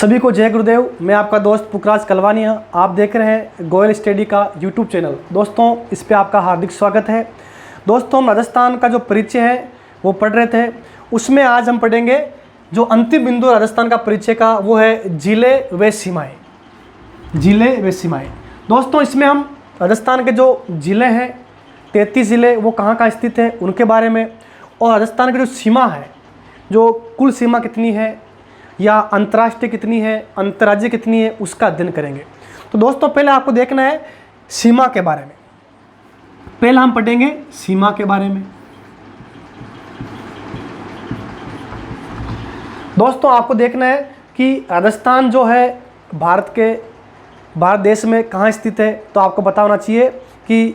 सभी को जय गुरुदेव। मैं आपका दोस्त पुखराज कलवानिया। आप देख रहे हैं गोयल स्टडी का यूट्यूब चैनल। दोस्तों, इस पे आपका हार्दिक स्वागत है। दोस्तों, हम राजस्थान का जो परिचय है वो पढ़ रहे थे। उसमें आज हम पढ़ेंगे जो अंतिम बिंदु राजस्थान का परिचय का, वो है जिले व सीमाएँ। जिले व सीमाएँ। दोस्तों, इसमें हम राजस्थान के जो ज़िले हैं 33 ज़िले, वो कहाँ कहाँ स्थित है उनके बारे में, और राजस्थान की जो सीमा है, जो कुल सीमा कितनी है या अंतर्राष्ट्रीय कितनी है, अंतर्राज्यीय कितनी है, उसका अध्ययन करेंगे। तो दोस्तों, पहले आपको देखना है सीमा के बारे में। पहले हम पढ़ेंगे सीमा के बारे में। दोस्तों, आपको देखना है कि राजस्थान जो है भारत देश में कहाँ स्थित है। तो आपको पता होना चाहिए कि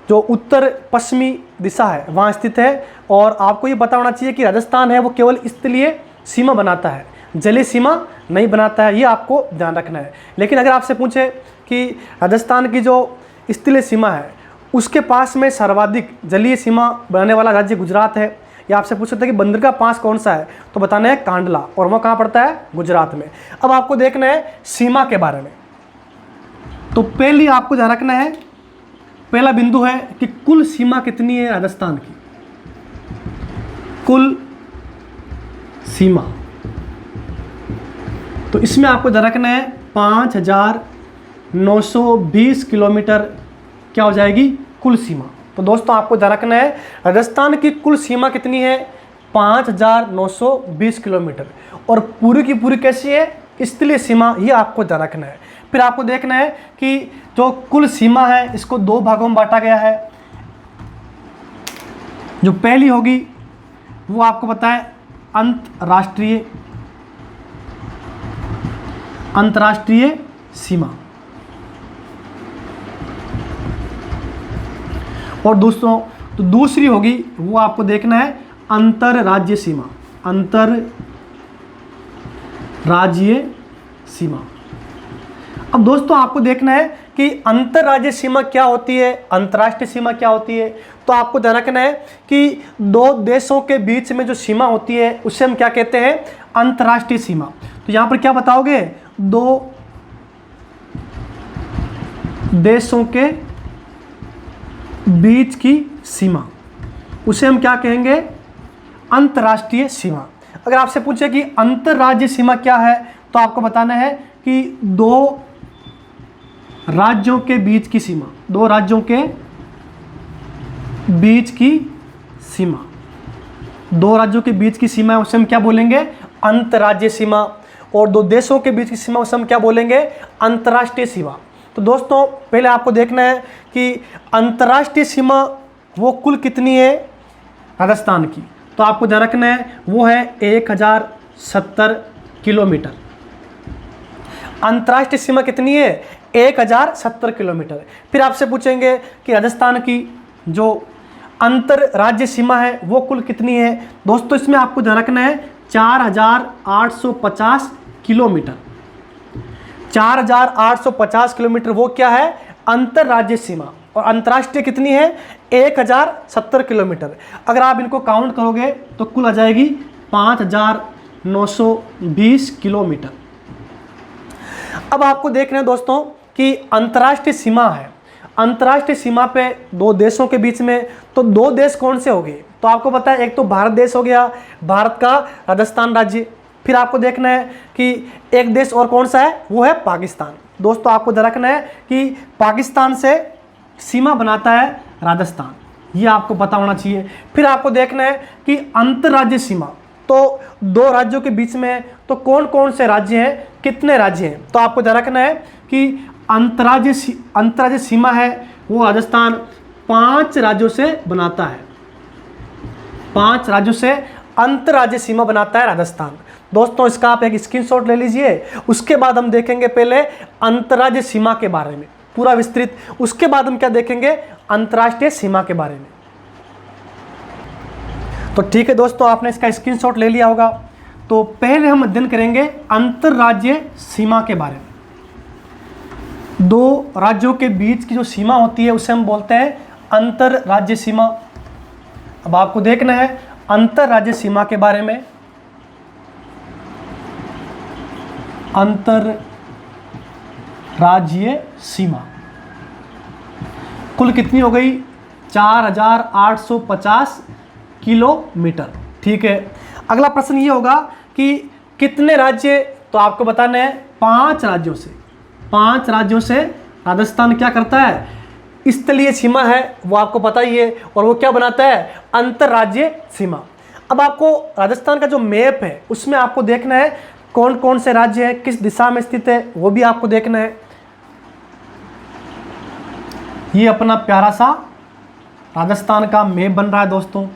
जो उत्तर पश्चिमी दिशा है वहाँ स्थित है, और आपको ये पता होना चाहिए कि राजस्थान है वो केवल स्थलीय सीमा बनाता है, जलीय सीमा नहीं बनाता है। ये आपको ध्यान रखना है। लेकिन अगर आपसे पूछे कि राजस्थान की जो स्थलीय सीमा है उसके पास में सर्वाधिक जलीय सीमा बनाने वाला राज्य गुजरात है, या आपसे पूछ सकते हैं कि बंदरगाह पास कौन सा है, तो बताना है कांडला, और वो कहाँ पड़ता है, गुजरात में। अब आपको देखना है सीमा के बारे में। तो पहली आपको ध्यान रखना है, पहला बिंदु है कि कुल सीमा कितनी है राजस्थान की। कुल सीमा, तो इसमें आपको ध्यान रखना है 5,920 किलोमीटर क्या हो जाएगी, कुल सीमा। तो दोस्तों, आपको ध्यान रखना है राजस्थान की कुल सीमा कितनी है, 5,920 किलोमीटर, और पूरी की पूरी कैसी है, स्थलीय सीमा। ये आपको ध्यान रखना है। फिर आपको देखना है कि जो कुल सीमा है इसको दो भागों में बांटा गया है। जो पहली होगी वो आपको पता है अंतर्राष्ट्रीय सीमा, और दोस्तों तो दूसरी होगी वो आपको देखना है अंतर्राज्यीय सीमा। अंतर्राज्यीय सीमा। अब दोस्तों, आपको देखना है कि अंतर्राज्यीय सीमा क्या होती है, अंतर्राष्ट्रीय सीमा क्या होती है। तो आपको ध्यान रखना है कि दो देशों के बीच में जो सीमा होती है उसे हम क्या कहते हैं, अंतर्राष्ट्रीय सीमा। तो यहाँ पर क्या बताओगे, दो देशों के बीच की सीमा, उसे हम क्या कहेंगे, अंतर्राष्ट्रीय सीमा। अगर आपसे पूछे कि अंतर्राज्यीय सीमा क्या है, तो आपको बताना है कि दो राज्यों के बीच की सीमा, दो राज्यों के बीच की सीमा, दो राज्यों के बीच की सीमा, उसे हम क्या बोलेंगे, अंतर्राज्यीय सीमा। और दो देशों के बीच की सीमा, उसे हम क्या बोलेंगे, अंतर्राष्ट्रीय सीमा। तो दोस्तों, पहले आपको देखना है कि अंतर्राष्ट्रीय सीमा वो कुल कितनी है राजस्थान की। तो आपको ध्यान रखना है वो है 1070 किलोमीटर। अंतर्राष्ट्रीय सीमा कितनी है, 1070 किलोमीटर। फिर आपसे पूछेंगे कि राजस्थान की जो अंतर्राज्यीय सीमा है वो कुल कितनी है। दोस्तों, इसमें आपको ध्यान रखना है 4,850 किलोमीटर। 4,850 किलोमीटर वो क्या है, अंतर्राज्यीय सीमा, और अंतर्राष्ट्रीय कितनी है, 1070 किलोमीटर। अगर आप इनको काउंट करोगे तो कुल आ जाएगी 5,920 किलोमीटर। अब आपको देखना है दोस्तों कि अंतर्राष्ट्रीय सीमा है, अंतर्राष्ट्रीय सीमा पे दो देशों के बीच में, तो दो देश कौन से हो गए, तो आपको पता है एक तो भारत देश हो गया, भारत का राजस्थान राज्य। फिर आपको देखना है कि एक देश और कौन सा है, वो है पाकिस्तान। दोस्तों, आपको ध्यान रखना है कि पाकिस्तान से सीमा बनाता है राजस्थान, ये आपको पता होना चाहिए। फिर आपको देखना है कि अंतर्राज्यीय सीमा, तो दो राज्यों के बीच में है, तो कौन कौन से राज्य हैं, कितने राज्य हैं। तो आपको ध्यान रखना है कि अंतर्राज्यीय सीमा है वो राजस्थान 5 राज्यों से बनाता है, 5 राज्यों से अंतर्राज्यीय सीमा बनाता है राजस्थान। दोस्तों, इसका आप एक स्क्रीनशॉट ले लीजिए। उसके बाद हम देखेंगे पहले अंतर्राज्यीय सीमा के बारे में पूरा विस्तृत, उसके बाद हम क्या देखेंगे, अंतर्राष्ट्रीय सीमा के बारे में। तो ठीक है दोस्तों, आपने इसका स्क्रीनशॉट ले लिया होगा। तो पहले हम अध्ययन करेंगे अंतर्राज्यीय सीमा के बारे में। दो राज्यों के बीच की जो सीमा होती है उसे हम बोलते हैं अंतर्राज्यीय सीमा। अब आपको देखना है अंतर्राज्यीय सीमा के बारे में। अंतरराज्यीय सीमा कुल कितनी हो गई? 4850 किलोमीटर। ठीक है, अगला प्रश्न ये होगा कि कितने राज्य, तो आपको बताना है 5 राज्यों से। 5 राज्यों से राजस्थान क्या करता है? स्थलीय सीमा है, वो आपको पता ही है, और वो क्या बनाता है? अंतरराज्यीय सीमा। अब आपको राजस्थान का जो मैप है उसमें आपको देखना है कौन कौन से राज्य हैं, किस दिशा में स्थित है, वो भी आपको देखना है। ये अपना प्यारा सा राजस्थान का मैप बन रहा है दोस्तों।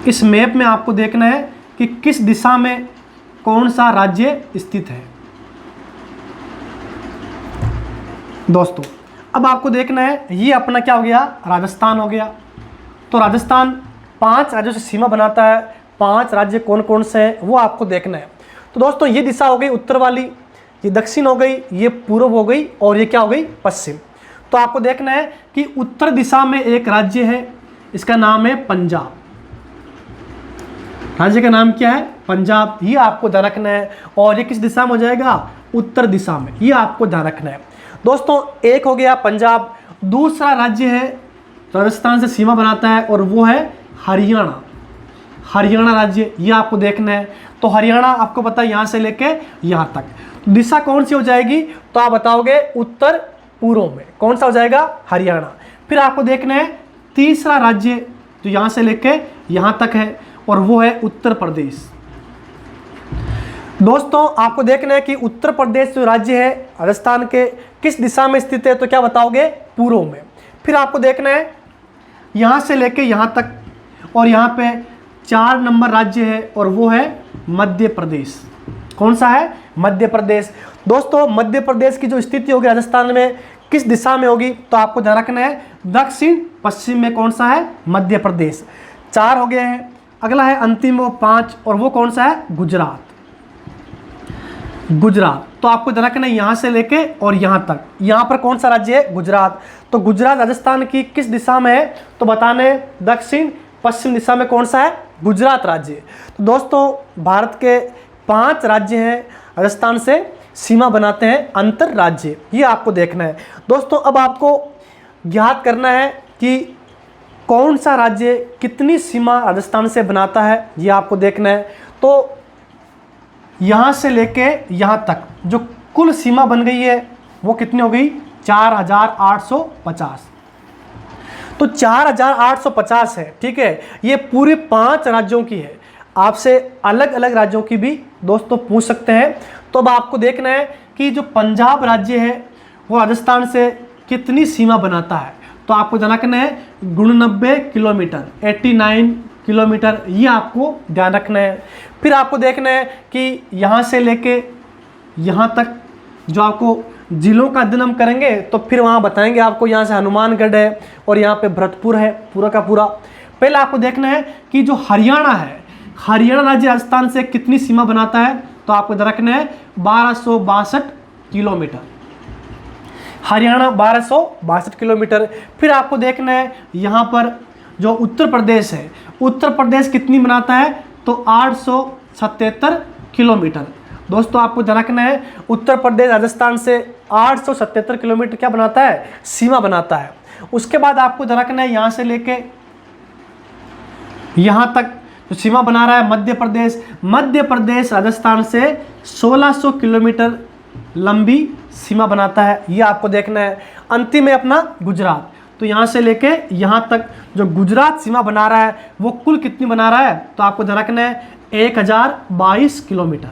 इस मैप में आपको देखना है कि किस दिशा में कौन सा राज्य स्थित है दोस्तों। अब आपको देखना है, ये अपना क्या हो गया? राजस्थान हो गया। तो राजस्थान 5 राज्यों से सीमा बनाता है। 5 राज्य कौन कौन से हैं वो आपको देखना है। तो दोस्तों ये दिशा हो गई उत्तर वाली, ये दक्षिण हो गई, ये पूर्व हो गई, और ये क्या हो गई? पश्चिम। तो आपको देखना है कि उत्तर दिशा में एक राज्य है, इसका नाम है पंजाब। राज्य का नाम क्या है? पंजाब। ये आपको ध्यान रखना है। और ये किस दिशा में हो जाएगा? उत्तर दिशा में। ये आपको ध्यान रखना है दोस्तों। एक हो गया पंजाब। दूसरा राज्य है राजस्थान से सीमा बनाता है, और वो है हरियाणा। हरियाणा राज्य, ये आपको देखना है। तो हरियाणा आपको पता है यहाँ से लेके यहाँ तक। तो दिशा कौन सी हो जाएगी? तो आप बताओगे उत्तर पूर्व में। कौन सा हो जाएगा? हरियाणा। फिर आपको देखना है तीसरा राज्य जो यहाँ से लेके यहाँ तक है, और वो है उत्तर प्रदेश। दोस्तों आपको देखना है कि उत्तर प्रदेश जो राज्य है राजस्थान के किस दिशा में स्थित है, तो क्या बताओगे? पूर्व में। फिर आपको देखना है यहाँ से लेके यहाँ तक, और यहाँ पे 4 नंबर राज्य है, और वो है मध्य प्रदेश। कौन सा है? मध्य प्रदेश। दोस्तों मध्य प्रदेश की जो स्थिति होगी राजस्थान में किस दिशा में होगी, तो आपको ध्यान रखना है दक्षिण पश्चिम में। कौन सा है? मध्य प्रदेश। 4 हो गए हैं। अगला है अंतिम, वो 5, और वो कौन सा है? गुजरात। गुजरात। तो आपको ध्यान रखना है यहाँ से लेके और यहाँ तक, यहाँ पर कौन सा राज्य है? गुजरात। तो गुजरात राजस्थान की किस दिशा में है, तो बताने दक्षिण पश्चिम दिशा में कौन सा है? गुजरात राज्य। तो दोस्तों भारत के 5 राज्य हैं राजस्थान से सीमा बनाते हैं अंतर राज्य। ये आपको देखना है दोस्तों। अब आपको ज्ञात करना है कि कौन सा राज्य कितनी सीमा राजस्थान से बनाता है, ये आपको देखना है। तो यहाँ से लेके यहाँ तक जो कुल सीमा बन गई है वो कितनी हो गई? 4850। तो 4850 है। ठीक है, ये पूरे 5 राज्यों की है। आपसे अलग अलग राज्यों की भी दोस्तों पूछ सकते हैं। तो अब आपको देखना है कि जो पंजाब राज्य है वो राजस्थान से कितनी सीमा बनाता है। तो आपको ध्यान रखना है 89 किलोमीटर, 89 किलोमीटर, ये आपको ध्यान रखना है। फिर आपको देखना है कि यहाँ से लेके यहाँ तक जो आपको जिलों का अध्ययन हम करेंगे तो फिर वहाँ बताएंगे आपको। यहाँ से हनुमानगढ़ है और यहाँ पे भरतपुर है पूरा का पूरा। पहले आपको देखना है कि जो हरियाणा है, हरियाणा राज्य राजस्थान से कितनी सीमा बनाता है। तो आपको ध्यान रखना है 1262 किलोमीटर। हरियाणा 1262 किलोमीटर। फिर आपको देखना है यहाँ पर जो उत्तर प्रदेश है, उत्तर प्रदेश कितनी बनाता है, तो 877 किलोमीटर। दोस्तों आपको ध्यान रखना है उत्तर प्रदेश राजस्थान से 877 किलोमीटर क्या बनाता है? सीमा बनाता है। उसके बाद आपको ध्यान रखना है यहाँ से लेके यहाँ तक जो सीमा बना रहा है मध्य प्रदेश, मध्य प्रदेश राजस्थान से 1600 किलोमीटर लंबी सीमा बनाता है। ये आपको देखना है। अंतिम है अपना गुजरात। तो यहाँ से लेके यहाँ तक जो गुजरात सीमा बना रहा है वो कुल कितनी बना रहा है, तो आपको ध्यान रखना है 1022 किलोमीटर।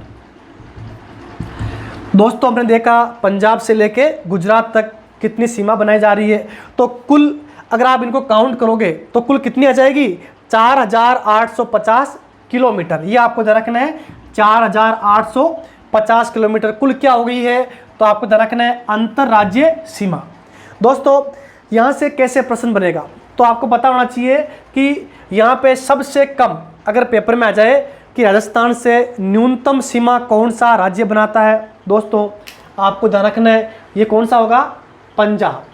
दोस्तों हमने देखा पंजाब से लेके गुजरात तक कितनी सीमा बनाई जा रही है। तो कुल अगर आप इनको काउंट करोगे तो कुल कितनी आ जाएगी? 4850 किलोमीटर। ये आपको ध्यान रखना है 4850 किलोमीटर कुल क्या हो गई है, तो आपको ध्यान रखना है अंतरराज्यीय सीमा। दोस्तों यहाँ से कैसे प्रश्न बनेगा, तो आपको पता होना चाहिए कि यहाँ पे सबसे कम अगर पेपर में आ जाए कि राजस्थान से न्यूनतम सीमा कौन सा राज्य बनाता है, दोस्तों आपको ध्यान रखना है ये कौन सा होगा? पंजाब।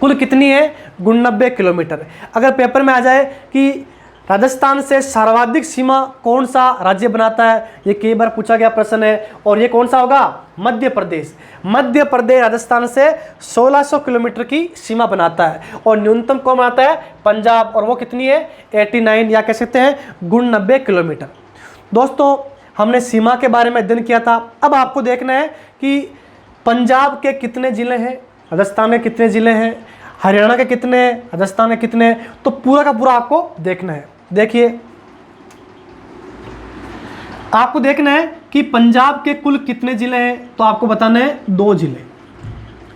कुल कितनी है? 89 किलोमीटर। अगर पेपर में आ जाए कि राजस्थान से सर्वाधिक सीमा कौन सा राज्य बनाता है, ये कई बार पूछा गया प्रश्न है। और ये कौन सा होगा, मध्य प्रदेश। मध्य प्रदेश राजस्थान से 1600 किलोमीटर की सीमा बनाता है। और न्यूनतम कौन बनाता है, पंजाब, और वो कितनी है 89 या कह सकते हैं 90 किलोमीटर। दोस्तों हमने सीमा के बारे में अध्ययन किया था। अब आपको देखना है कि पंजाब के कितने ज़िले हैं, राजस्थान के कितने ज़िले हैं, हरियाणा के कितने हैं, राजस्थान के कितने हैं, तो पूरा का पूरा आपको देखना है। देखिए आपको देखना है कि पंजाब के कुल कितने ज़िले हैं, तो आपको बताना है 2 ज़िले।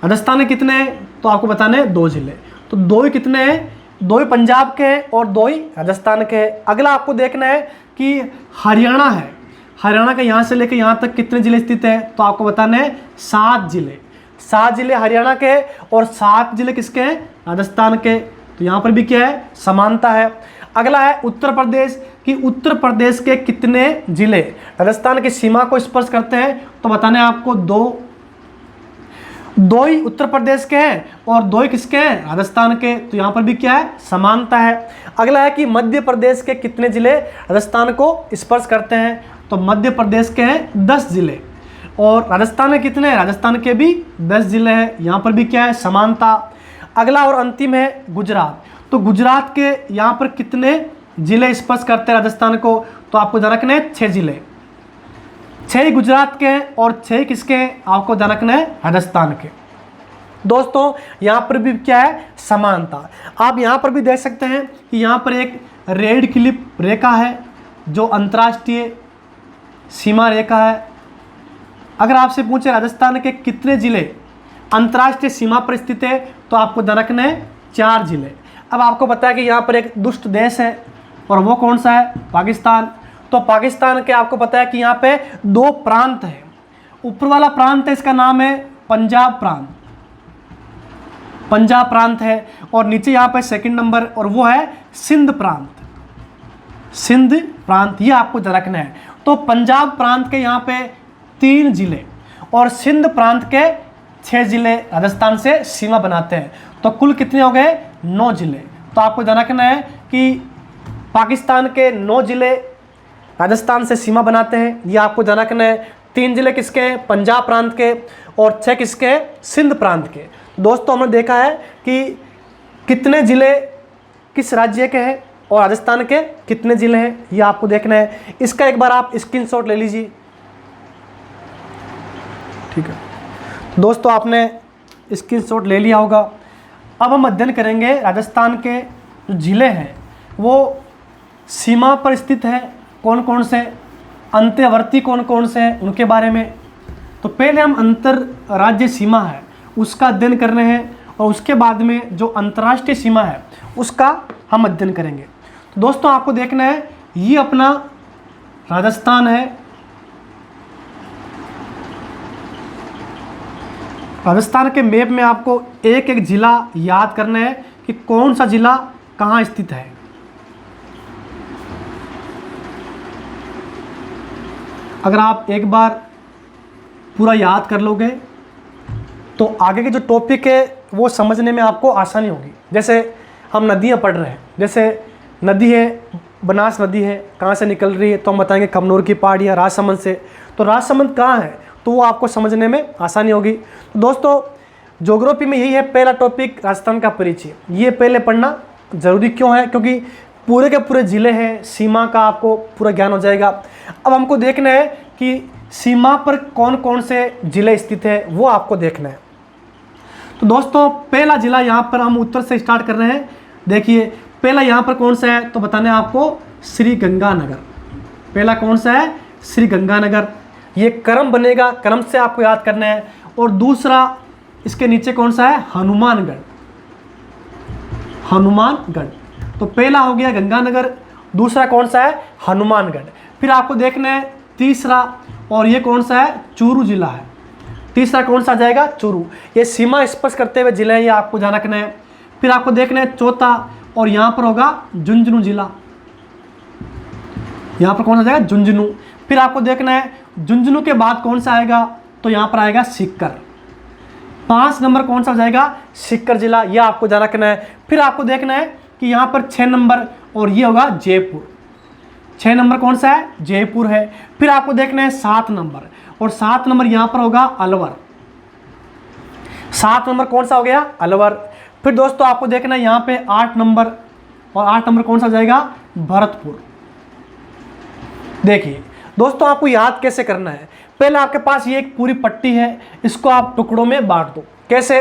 राजस्थान के कितने हैं, तो आपको बताना है 2 ज़िले। तो 2 ही कितने हैं, 2 ही पंजाब के हैं और 2 ही राजस्थान के हैं। अगला आपको देखना है कि हरियाणा है, हरियाणा के यहाँ से लेकर यहाँ तक कितने ज़िले स्थित हैं, तो आपको बताना है 7 ज़िले। 7 ज़िले हरियाणा के और 7 ज़िले किसके हैं, राजस्थान के। तो यहाँ पर भी क्या है, समानता है। अगला है उत्तर प्रदेश, कि उत्तर प्रदेश के कितने ज़िले राजस्थान की सीमा को स्पर्श करते हैं, तो बताना है आपको 2 ही उत्तर प्रदेश के हैं और 2 ही किसके हैं, राजस्थान के। तो यहाँ पर भी क्या है, समानता है। अगला है कि मध्य प्रदेश के कितने ज़िले राजस्थान को स्पर्श करते हैं, तो मध्य प्रदेश के हैं 10 ज़िले। और राजस्थान में कितने हैं, राजस्थान के भी 10 ज़िले हैं। यहाँ पर भी क्या है, समानता। अगला और अंतिम है गुजरात। तो गुजरात के यहाँ पर कितने ज़िले स्पर्श करते हैं राजस्थान को, तो आपको ध्यान रखना है 6 ज़िले। 6 ही गुजरात के हैं और 6 किसके हैं, आपको ध्यान रखना है राजस्थान के। दोस्तों यहाँ पर भी क्या है, समानता। आप यहाँ पर भी देख सकते हैं कि यहाँ पर एक रेड क्लिप रेखा है जो अंतर्राष्ट्रीय सीमा रेखा है। अगर आपसे पूछे राजस्थान के कितने ज़िले अंतर्राष्ट्रीय सीमा पर स्थित है, तो आपको ध्यान रखना है 4 ज़िले। अब आपको पता है कि यहाँ पर एक दुष्ट देश है और वो कौन सा है, पाकिस्तान। तो पाकिस्तान के आपको पता है कि यहाँ पे 2 प्रांत है। ऊपर वाला प्रांत है, इसका नाम है पंजाब प्रांत, पंजाब प्रांत है। और नीचे यहाँ पे सेकंड नंबर, और वो है सिंध प्रांत, सिंध प्रांत। ये आपको ध्यान रखना है। तो पंजाब प्रांत के यहाँ पे 3 ज़िले और सिंध प्रांत के 6 ज़िले राजस्थान से सीमा बनाते हैं। तो कुल कितने हो गए, 9 ज़िले। तो आपको ध्यान रखना है कि पाकिस्तान के 9 ज़िले राजस्थान से सीमा बनाते हैं, ये आपको ध्यान रखना है। 3 ज़िले किसके हैं, पंजाब प्रांत के, और 6 किसके हैं, सिंध प्रांत के। दोस्तों हमने देखा है कि कितने ज़िले किस राज्य के हैं और राजस्थान के कितने ज़िले हैं, ये आपको देखना है। इसका एक बार आप स्क्रीनशॉट ले लीजिए, ठीक है। दोस्तों आपने स्क्रीनशॉट ले लिया होगा। अब हम अध्ययन करेंगे राजस्थान के जो ज़िले हैं वो सीमा पर स्थित हैं कौन कौन से, अंतर्वर्ती कौन कौन से हैं, उनके बारे में। तो पहले हम अंतर राज्य सीमा है उसका अध्ययन कर रहे हैं, और उसके बाद में जो अंतर्राष्ट्रीय सीमा है उसका हम अध्ययन करेंगे। तो दोस्तों आपको देखना है, ये अपना राजस्थान है। राजस्थान के मैप में आपको एक एक ज़िला याद करना है कि कौन सा ज़िला कहाँ स्थित है। अगर आप एक बार पूरा याद कर लोगे तो आगे के जो टॉपिक है वो समझने में आपको आसानी होगी। जैसे हम नदियाँ पढ़ रहे हैं, जैसे नदी है, बनास नदी है, कहाँ से निकल रही है, तो हम बताएंगे कमनौर की पहाड़ियाँ, राजसमंद से। तो राजसमंद कहाँ है, तो वो आपको समझने में आसानी होगी। तो दोस्तों ज्योग्राफी में यही है पहला टॉपिक, राजस्थान का परिचय। ये पहले पढ़ना ज़रूरी क्यों है, क्योंकि पूरे के पूरे ज़िले हैं, सीमा का आपको पूरा ज्ञान हो जाएगा। अब हमको देखना है कि सीमा पर कौन कौन से ज़िले स्थित है, वो आपको देखना है। तो दोस्तों पहला ज़िला यहाँ पर हम उत्तर से स्टार्ट कर रहे हैं। देखिए पहला यहाँ पर कौन सा है, तो बताना है आपको श्री गंगानगर। पहला कौन सा है, श्री गंगानगर। ये क्रम बनेगा, क्रम से आपको याद करना है। और दूसरा इसके नीचे कौन सा है, हनुमानगढ़। हनुमानगढ़, तो पहला हो गया गंगानगर, दूसरा कौन सा है, हनुमानगढ़। फिर आपको देखना है तीसरा, और ये कौन सा है, चूरू जिला है। तीसरा कौन सा जाएगा, चूरू। ये सीमा स्पर्श करते हुए जिले हैं, ये आपको ध्यान रखना है। फिर आपको देखना है चौथा, और यहाँ पर होगा झुंझुनू जिला। यहाँ पर कौन सा जाएगा, झुंझुनू। फिर आपको देखना है झुंझुनू के बाद कौन सा आएगा, तो यहाँ पर आएगा सीकर। 5 नंबर कौन सा जाएगा, सीकर जिला, यह आपको ध्यान रखना है। फिर आपको देखना है कि यहाँ पर 6 नंबर, और ये होगा जयपुर। 6 नंबर कौन सा है? जयपुर है। फिर आपको देखना है 7 नंबर, और 7 नंबर यहाँ पर होगा अलवर। 7 नंबर कौन सा हो गया? अलवर। फिर दोस्तों आपको देखना है यहाँ पे 8 नंबर, और 8 नंबर कौन सा हो जाएगा? भरतपुर। देखिए दोस्तों आपको याद कैसे करना है, पहले आपके पास ये एक पूरी पट्टी है, इसको आप टुकड़ों में बांट दो। कैसे?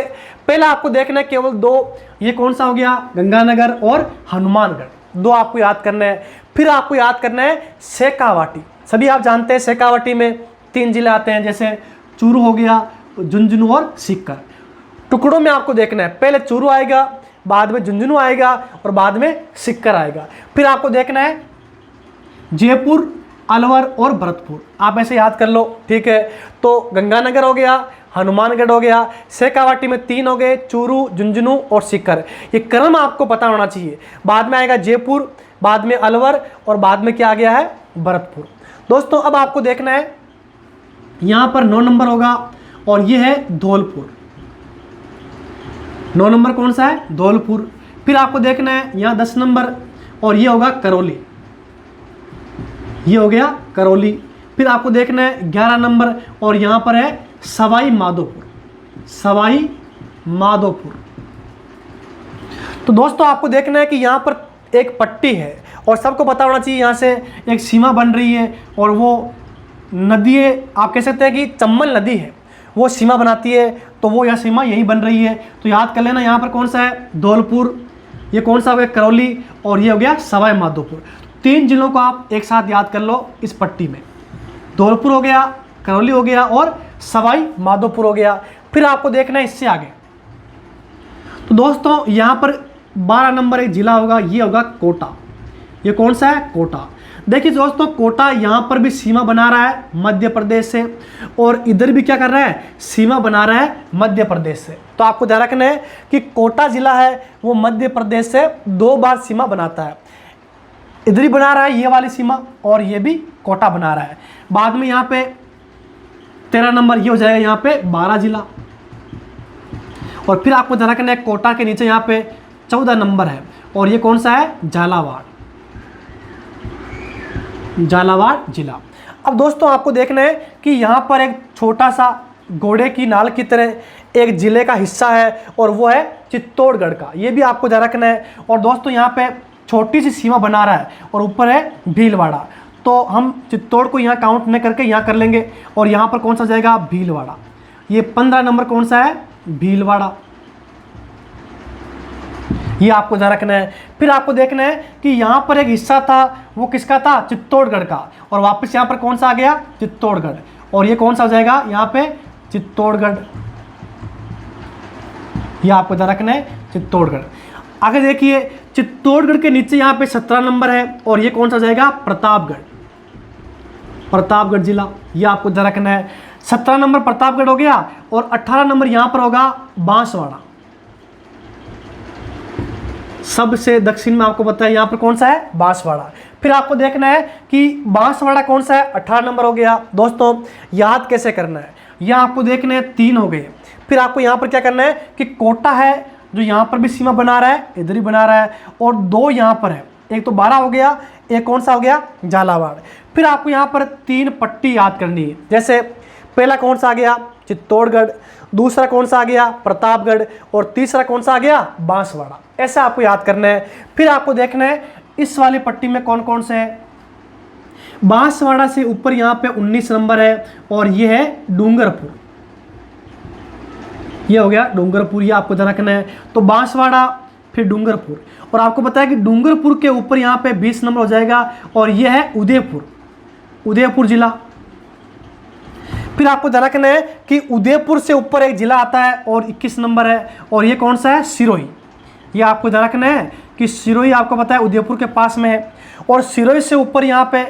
पहले आपको देखना है केवल 2, ये कौन सा हो गया? गंगानगर और हनुमानगढ़, 2 आपको याद करना है। फिर आपको याद करना है शेखावाटी। सभी आप जानते हैं शेखावाटी में 3 जिले आते हैं, जैसे चूरू हो गया, झुंझुनू और सीकर। टुकड़ों में आपको देखना है, पहले चूरू आएगा, बाद में झुंझुनू आएगा और बाद में सीकर आएगा। फिर आपको देखना है जयपुर, अलवर और भरतपुर, आप ऐसे याद कर लो, ठीक है। तो गंगानगर हो गया, हनुमानगढ़ हो गया, शेखावाटी में 3 हो गए, चूरू, झुंझुनू और सीकर। ये क्रम आपको पता होना चाहिए। बाद में आएगा जयपुर, बाद में अलवर और बाद में क्या आ गया है? भरतपुर। दोस्तों अब आपको देखना है यहाँ पर 9 नंबर होगा और ये है धौलपुर। 9 नंबर कौन सा है? धौलपुर। फिर आपको देखना है यहाँ 10 नंबर और ये होगा करौली, ये हो गया करौली। फिर आपको देखना है 11 नंबर और यहाँ पर है सवाई माधोपुर, सवाई माधोपुर। तो दोस्तों आपको देखना है कि यहाँ पर एक पट्टी है और सबको पता होना चाहिए यहाँ से एक सीमा बन रही है, और वो नदी है, आप कह सकते हैं कि चंबल नदी है, वो सीमा बनाती है। तो वो यह सीमा यही बन रही है। तो याद कर लेना यहाँ पर कौन सा है? धौलपुर, ये कौन सा हो गया? करौली, और ये हो गया सवाई माधोपुर। 3 जिलों को आप एक साथ याद कर लो इस पट्टी में। धौलपुर हो गया, करौली हो गया और सवाई माधोपुर हो गया। फिर आपको देखना है इससे आगे। तो दोस्तों यहाँ पर 12 नंबर एक जिला होगा, ये होगा कोटा। ये कौन सा है? कोटा। देखिए दोस्तों कोटा यहाँ पर भी सीमा बना रहा है मध्य प्रदेश से, और इधर भी क्या कर रहा है? सीमा बना रहा है मध्य प्रदेश से। तो आपको ध्यान रखना है कि कोटा जिला है वो मध्य प्रदेश से 2 बार सीमा बनाता है। इधर ही बना रहा है ये वाली सीमा, और ये भी कोटा बना रहा है। बाद में यहाँ पे 13 नंबर ये हो जाएगा यहाँ पे 12 जिला। और फिर आपको ध्यान रखना है कोटा के नीचे यहाँ पे 14 नंबर है, और ये कौन सा है? झालावाड़, झालावाड़ जिला। अब दोस्तों आपको देखना है कि यहाँ पर एक छोटा सा घोड़े की नाल की तरह एक जिले का हिस्सा है, और वो है चित्तौड़गढ़ का। ये भी आपको ध्यान रखना है। और दोस्तों यहाँ पे छोटी सी सीमा बना रहा है और ऊपर है भीलवाड़ा। तो हम चित्तौड़ को यहाँ काउंट नहीं करके यहाँ कर लेंगे, और यहाँ पर कौन सा जाएगा? भीलवाड़ा। ये 15 नंबर कौन सा है? भीलवाड़ा। ये आपको ध्यान रखना है। फिर आपको देखना है कि यहाँ पर एक हिस्सा था, वो किसका था? चित्तौड़गढ़ का, और वापस यहाँ पर कौन सा आ गया? चित्तौड़गढ़। और ये कौन सा हो जाएगा यहाँ पे? चित्तौड़गढ़। ये आपको ध्यान रखना है, चित्तौड़गढ़। आगे देखिए चित्तौड़गढ़ के नीचे यहाँ पे 17 नंबर है, और ये कौन सा जाएगा? प्रतापगढ़, प्रतापगढ़ जिला। ये आपको ध्यान रखना है। 17 नंबर प्रतापगढ़ हो गया, और 18 नंबर यहाँ पर होगा बांसवाड़ा। सबसे दक्षिण में आपको पता है यहाँ पर कौन सा है? बांसवाड़ा। फिर आपको देखना है कि बांसवाड़ा कौन सा है? 18 नंबर हो गया। दोस्तों याद कैसे करना है, यहाँ आपको देखना है 3 हो गए। फिर आपको यहाँ पर क्या करना है कि कोटा है जो यहाँ पर भी सीमा बना रहा है, इधर ही बना रहा है, और 2 यहाँ पर है। एक तो 12 हो गया, एक कौन सा हो गया? झालावाड़। फिर आपको यहाँ पर 3 पट्टी याद करनी है। जैसे पहला कौन सा आ गया? चित्तौड़गढ़, दूसरा कौन सा आ गया? प्रतापगढ़, और तीसरा कौन सा आ गया? बांसवाड़ा। ऐसा आपको याद करना है। फिर आपको देखना है इस वाली पट्टी में कौन कौन से है। बांसवाड़ा से ऊपर यहाँ पे 19 नंबर है, और ये है डूंगरपुर। ये हो गया डूंगरपुर, ये आपको ध्यान रखना है। तो बांसवाड़ा, फिर डूंगरपुर, और आपको पता है कि डूंगरपुर के ऊपर यहाँ पे 20 नंबर हो जाएगा, और ये है उदयपुर, उदयपुर जिला। फिर आपको ध्यान रखना है कि उदयपुर से ऊपर एक जिला आता है और 21 नंबर है, और ये कौन सा है? सिरोही। ये आपको ध्यान रखना है कि सिरोही आपको पता है उदयपुर के पास में है, और सिरोही से ऊपर यहाँ पे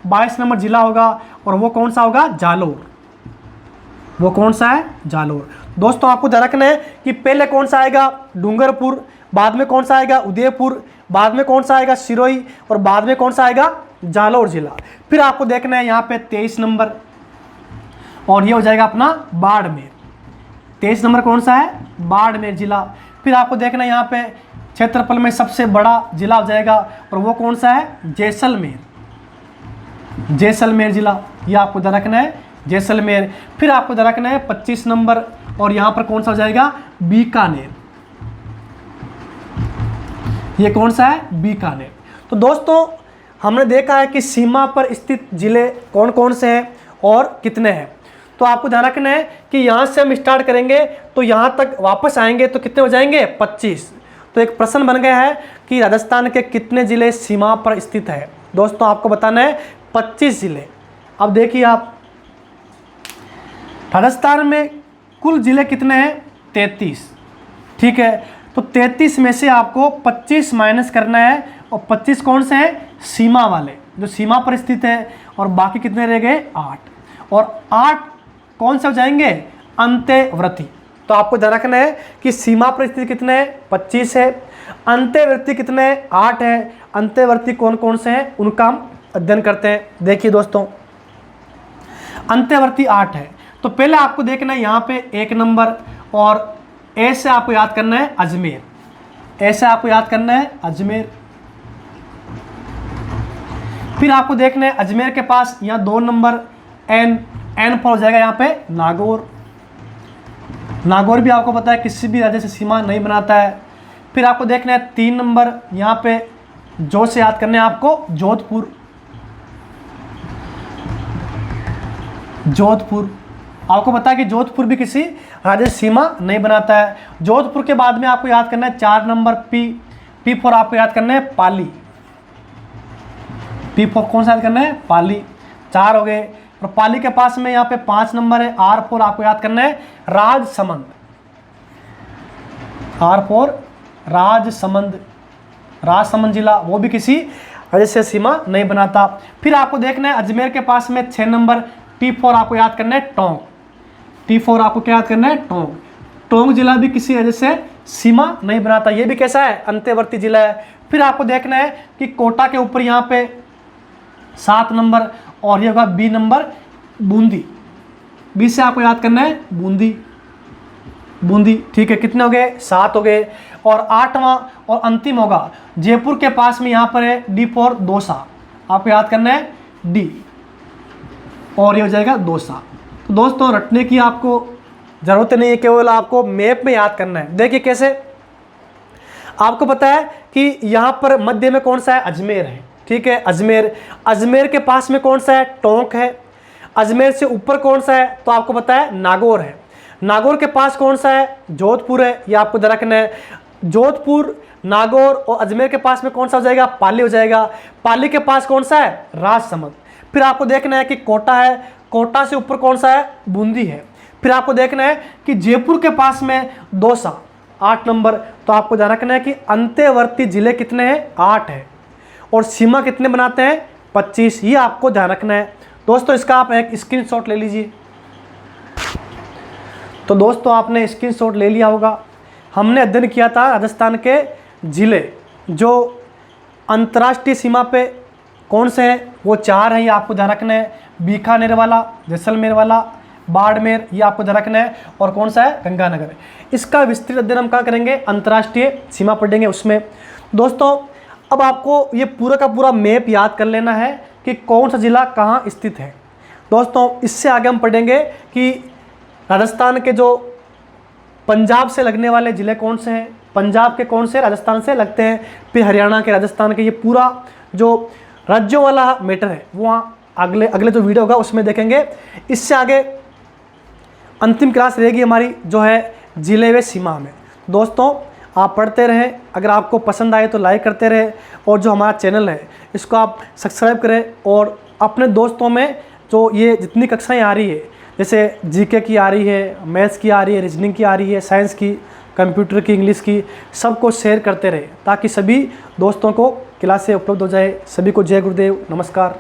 22 नंबर जिला होगा, और वो कौन सा होगा? जालोर। वो कौन सा है? जालोर। दोस्तों आपको ध्यान रखना है कि पहले कौन सा आएगा? डूंगरपुर, बाद में कौन सा आएगा? उदयपुर, बाद में कौन सा आएगा? सिरोही, और बाद में कौन सा आएगा? जालोर जिला। फिर आपको देखना है यहाँ पे 23 नंबर, और ये हो जाएगा अपना बाड़मेर। 23 नंबर कौन सा है? बाड़मेर जिला। फिर आपको देखना है यहाँ पे क्षेत्रफल में सबसे बड़ा जिला हो जाएगा, और वो कौन सा है? जैसलमेर। जैसलमेर जिला, ये आपको ध्यान रखना है, जैसलमेर। फिर आपको ध्यान रखना है 25 नंबर, और यहाँ पर कौन सा हो जाएगा? बीकानेर। ये कौन सा है? बीकानेर। तो दोस्तों हमने देखा है कि सीमा पर स्थित जिले कौन कौन से हैं और कितने हैं। तो आपको ध्यान रखना है कि यहाँ से हम स्टार्ट करेंगे तो यहाँ तक वापस आएंगे तो कितने हो जाएंगे? 25। तो एक प्रश्न बन गया है कि राजस्थान के कितने जिले सीमा पर स्थित है। दोस्तों आपको बताना है 25 जिले। अब देखिए आप, राजस्थान में कुल जिले कितने हैं? 33। ठीक है, तो 33 में से आपको 25 माइनस करना है, और 25 कौन से हैं? सीमा वाले, जो सीमा पर स्थित है, और बाकी कितने रह गए? 8। और 8 कौन से हो जाएंगे? अंत्यवर्ती। तो आपको ध्यान रखना है कि सीमा पर स्थित कितने हैं? 25 है। अंत्यवर्ती कितने हैं? 8 है। अंत्यवर्ती कौन कौन से हैं उनका हम अध्ययन करते हैं। देखिए दोस्तों, अंत्यवर्ती 8 है। तो पहले आपको देखना है यहाँ पे 1 नंबर, और ए से आपको याद करना है अजमेर। ए से आपको याद करना है अजमेर। फिर आपको देखना है अजमेर के पास यहाँ 2 नंबर, एन पर हो जाएगा यहाँ पे नागौर। नागौर भी आपको पता है किसी भी राज्य से सीमा नहीं बनाता है। फिर आपको देखना है 3 नंबर, यहाँ पे जो से याद करना है आपको जोधपुर। जोधपुर आपको पता है कि जोधपुर भी किसी राज्य से सीमा नहीं बनाता है। जोधपुर के बाद में आपको याद करना है 4 नंबर पी फॉर आपको याद करना है पाली। पी फॉर कौन सा याद करना है? पाली। 4 हो गए। और पाली के पास में यहाँ पे 5 नंबर है, आर फॉर आपको याद करना है राजसमंद। R for Rajsamand. राजसमंद जिला, वो भी किसी राज्य से सीमा नहीं बनाता। फिर आपको देखना है अजमेर के पास में 6 नंबर, टी फॉर आपको याद करना है टोंक। टी फॉर आपको क्या याद करना है? टोंक। टोंक जिला भी किसी राज्य से सीमा नहीं बनाता, ये भी कैसा है? अंत्यवर्ती जिला है। फिर आपको देखना है कि कोटा के ऊपर यहाँ पे 7 नंबर, और ये होगा बी नंबर बूंदी। बी से आपको याद करना है बूंदी। बूंदी, ठीक है। कितने हो गए? 7 हो गए। और 8वां और अंतिम होगा जयपुर के पास में, यहाँ पर है डी फॉर दौसा। आपको याद करना है डी, और ये हो जाएगा दौसा। तो दोस्तों रटने की आपको ज़रूरत नहीं है, केवल आपको मैप में याद करना है। देखिए कैसे, आपको पता है कि यहाँ पर मध्य में कौन सा है? अजमेर है। ठीक है, अजमेर। अजमेर के पास में कौन सा है? टोंक है। अजमेर से ऊपर कौन सा है? तो आपको पता है नागौर है। नागौर के पास कौन सा है? जोधपुर है। ये आपको ध्यान रखना है। जोधपुर, नागौर और अजमेर के पास में कौन सा हो जाएगा? पाली हो जाएगा। पाली के पास कौन सा है? राजसमंद। फिर आपको देखना है कि कोटा है। कोटा से ऊपर कौन सा है? बूंदी है। फिर आपको देखना है कि जयपुर के पास में दौसा, 8 नंबर। तो आपको ध्यान रखना है कि अंत्यवर्ती जिले कितने हैं? 8 है। और सीमा कितने बनाते हैं? 25। ये आपको ध्यान रखना है दोस्तों। इसका आप एक स्क्रीनशॉट ले लीजिए। तो दोस्तों आपने स्क्रीनशॉट ले लिया होगा। हमने अध्ययन किया था राजस्थान के जिले जो अंतर्राष्ट्रीय सीमा पे कौन से हैं, वो 4 हैं। ये आपको ध्यान रखना है, बीकानेर वाला, जैसलमेर वाला, बाड़मेर, ये आपको ध्यान रखना है, और कौन सा है? गंगानगर। इसका विस्तृत अध्ययन हम कहाँ करेंगे? अंतर्राष्ट्रीय सीमा पढ़ेंगे उसमें। दोस्तों अब आपको ये पूरा का पूरा मैप याद कर लेना है कि कौन सा जिला कहाँ स्थित है। दोस्तों इससे आगे हम पढ़ेंगे कि राजस्थान के जो पंजाब से लगने वाले ज़िले कौन से हैं, पंजाब के कौन से राजस्थान से लगते हैं, फिर हरियाणा के, राजस्थान के, ये पूरा जो राज्यों वाला मैटर है वो अगले जो वीडियो होगा उसमें देखेंगे। इससे आगे अंतिम क्लास रहेगी हमारी जो है जिले व सीमा में। दोस्तों आप पढ़ते रहें, अगर आपको पसंद आए तो लाइक करते रहें, और जो हमारा चैनल है इसको आप सब्सक्राइब करें, और अपने दोस्तों में जो ये जितनी कक्षाएं आ रही है, जैसे जीके की आ रही है, मैथ्स की आ रही है, रीजनिंग की आ रही है, साइंस की, कंप्यूटर की, इंग्लिश की, सबको शेयर करते रहे ताकि सभी दोस्तों को क्लासें उपलब्ध हो जाए। सभी को जय गुरुदेव, नमस्कार।